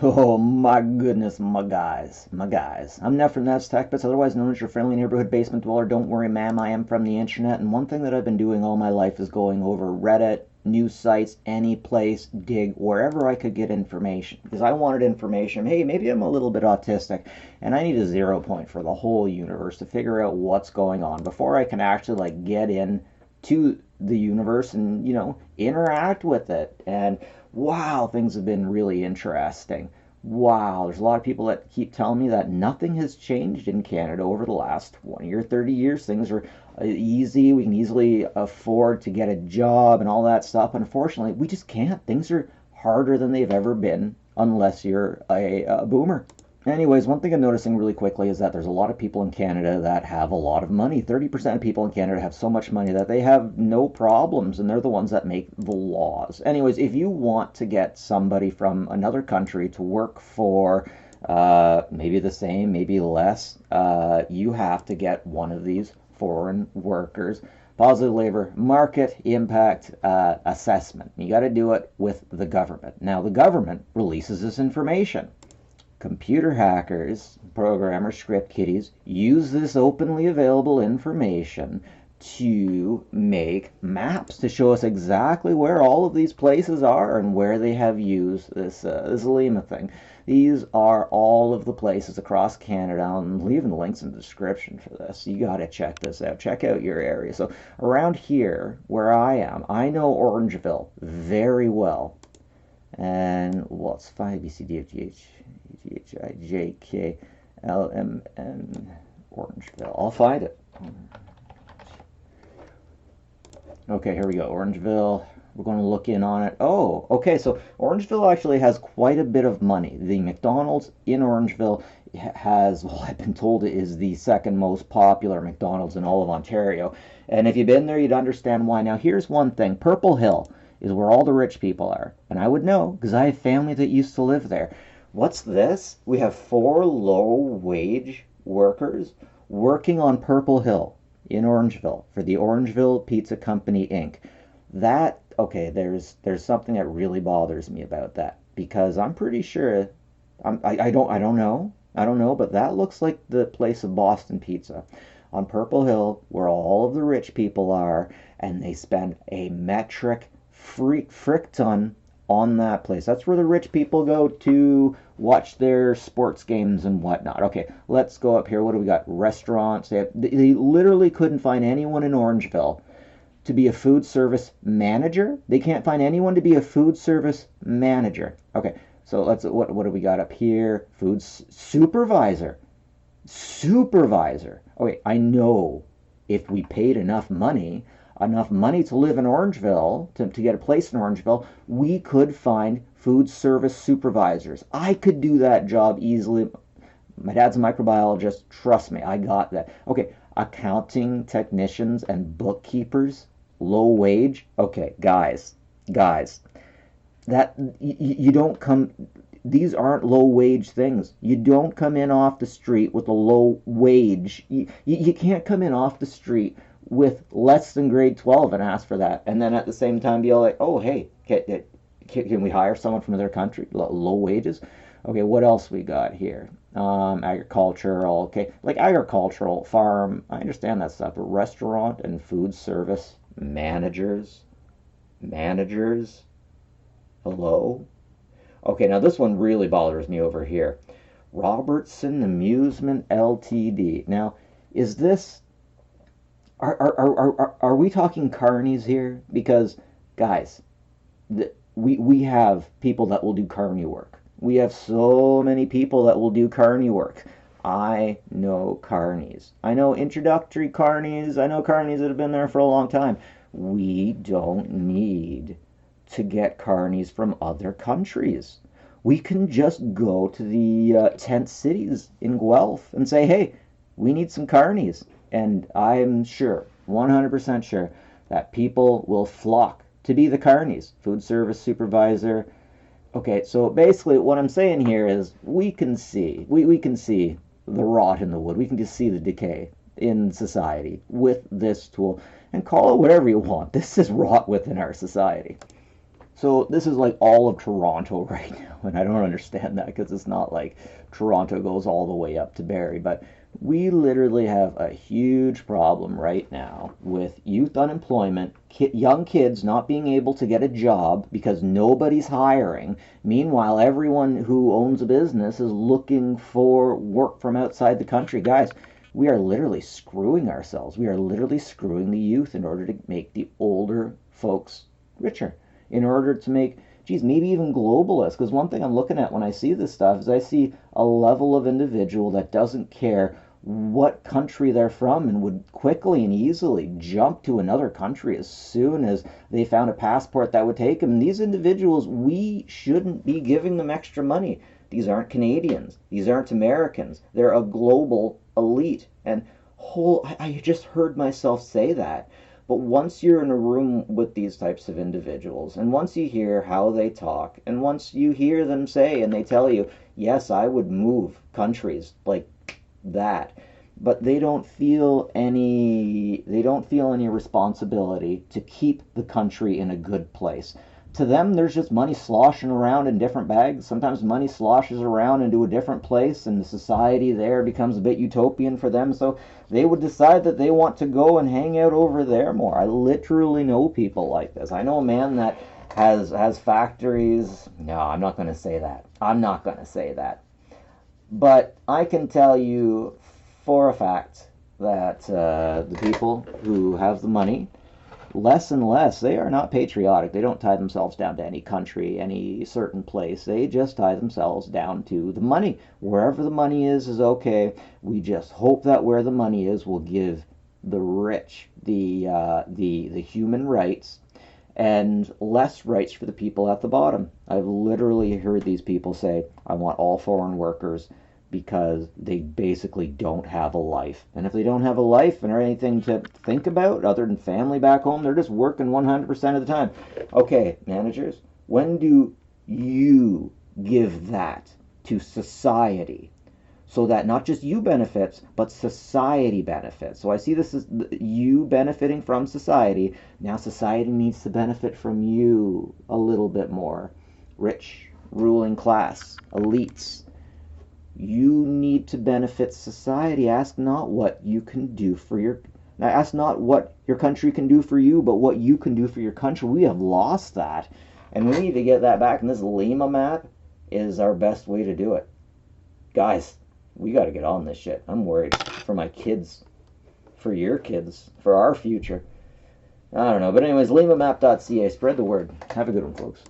Oh my goodness, my guys, my guys. I'm Neff from Neff's Tech Bits, otherwise known as your friendly neighborhood basement dweller. Don't worry, ma'am, I am from the internet, and one thing that I've been doing all my life is going over Reddit, news sites, any place, dig, wherever I could get information. Because I wanted information. Hey, maybe I'm a little bit autistic, and I need a 0 point for the whole universe to figure out what's going on before I can actually get in to the universe and interact with it. And wow, things have been really interesting. Wow, there's a lot of people that keep telling me that nothing has changed in Canada over the last 20 or 30 years. Things are easy. We can easily afford to get a job and all that stuff. Unfortunately, we just can't. Things are harder than they've ever been unless you're a boomer. Anyways, one thing I'm noticing really quickly is that there's a lot of people in Canada that have a lot of money. 30% of people in Canada have so much money that they have no problems, and they're the ones that make the laws. Anyways, if you want to get somebody from another country to work for maybe the same, maybe less, you have to get one of these foreign workers positive labor market impact assessment. You got to do it with the government. Now, the government releases this information. Computer hackers, programmers, script kiddies use this openly available information to make maps to show us exactly where all of these places are and where they have used this LIMA thing. These are all of the places across Canada. I'm leaving links in the description for this. You got to check this out. Check out your area. So around here, where I am, I know Orangeville very well. And what's 5 BCDFGH? GHIJKLMN Orangeville. I'll find it. Okay, here we go. Orangeville. We're going to look in on it. Oh, okay. So Orangeville actually has quite a bit of money. The McDonald's in Orangeville has, well, I've been told it is the second most popular McDonald's in all of Ontario. And if you've been there, you'd understand why. Now, here's one thing. Purple Hill is where all the rich people are. And I would know because I have family that used to live there. What's this? We have 4 low-wage workers working on Purple Hill in Orangeville for the Orangeville Pizza Company, Inc. That, okay, there's something that really bothers me about that because I'm pretty sure, I don't know, but that looks like the place of Boston Pizza on Purple Hill where all of the rich people are, and they spend a metric frick ton on that place. That's where the rich people go to watch their sports games and whatnot. Okay, let's go up here. What do we got? Restaurants. They literally couldn't find anyone in Orangeville to be a food service manager. They can't find anyone to be a food service manager. Okay, so let's, what do we got up here? Food supervisor. Supervisor. Okay, I know if we paid enough money to live in Orangeville, to get a place in Orangeville, we could find food service supervisors. I could do that job easily. My dad's a microbiologist. Trust me, I got that. Okay, accounting technicians and bookkeepers, low wage. Okay, guys, that you don't come. These aren't low wage things. You don't come in off the street with a low wage. You can't come in off the street with less than grade 12 and ask for that, and then at the same time be all like, oh, hey, can we hire someone from another country? Low wages? Okay, what else we got here? Agricultural, okay, like agricultural, farm, I understand that stuff, but restaurant and food service managers, hello? Okay, now this one really bothers me over here. Robertson Amusement Ltd. Now, is this, are we talking carnies here? Because, guys, we have people that will do carny work. We have so many people that will do carny work. I know carnies. I know introductory carnies. I know carnies that have been there for a long time. We don't need to get carnies from other countries. We can just go to the tent cities in Guelph and say, hey, we need some carnies. And I'm sure, 100% sure, that people will flock to be the carnies. Food service supervisor. Okay, so basically what I'm saying here is we can see the rot in the wood. We can just see the decay in society with this tool. And call it whatever you want. This is rot within our society. So this is like all of Toronto right now, and I don't understand that because it's not like Toronto goes all the way up to Barrie, but we literally have a huge problem right now with youth unemployment, young kids not being able to get a job because nobody's hiring. Meanwhile, everyone who owns a business is looking for work from outside the country. Guys, we are literally screwing ourselves. We are literally screwing the youth in order to make the older folks richer, in order to make, geez, maybe even globalists. Because one thing I'm looking at when I see this stuff is I see a level of individual that doesn't care what country they're from and would quickly and easily jump to another country as soon as they found a passport that would take them. And these individuals, we shouldn't be giving them extra money. These aren't Canadians. These aren't Americans. They're a global elite. And I just heard myself say that. But once you're in a room with these types of individuals, and once you hear how they talk, and once you hear them say, and they tell you, yes, I would move countries like that, but they don't feel any responsibility to keep the country in a good place. To them, there's just money sloshing around in different bags. Sometimes money sloshes around into a different place, and the society there becomes a bit utopian for them. So they would decide that they want to go and hang out over there more. I literally know people like this. I know a man that has factories. No, I'm not going to say that. I'm not going to say that. But I can tell you for a fact that the people who have the money, less and less, they are not patriotic. They don't tie themselves down to any country, any certain place. They just tie themselves down to the money. Wherever the money is okay. We just hope that where the money is will give the rich the human rights and less rights for the people at the bottom. I've literally heard these people say, I want all foreign workers, because they basically don't have a life. And if they don't have a life and or anything to think about other than family back home, they're just working 100% of the time. Okay, managers, when do you give that to society so that not just you benefits, but society benefits? So I see this as you benefiting from society. Now society needs to benefit from you a little bit more. Rich, ruling class, elites. You need to benefit society. Ask not what you can do for your, ask not what your country can do for you, but what you can do for your country. We have lost that, and we need to get that back, and this LIMAMAP is our best way to do it. Guys, we got to get on this shit. I'm worried for my kids, for your kids, for our future. I don't know, but anyways, LIMAMAP.CA, spread the word. Have a good one, folks.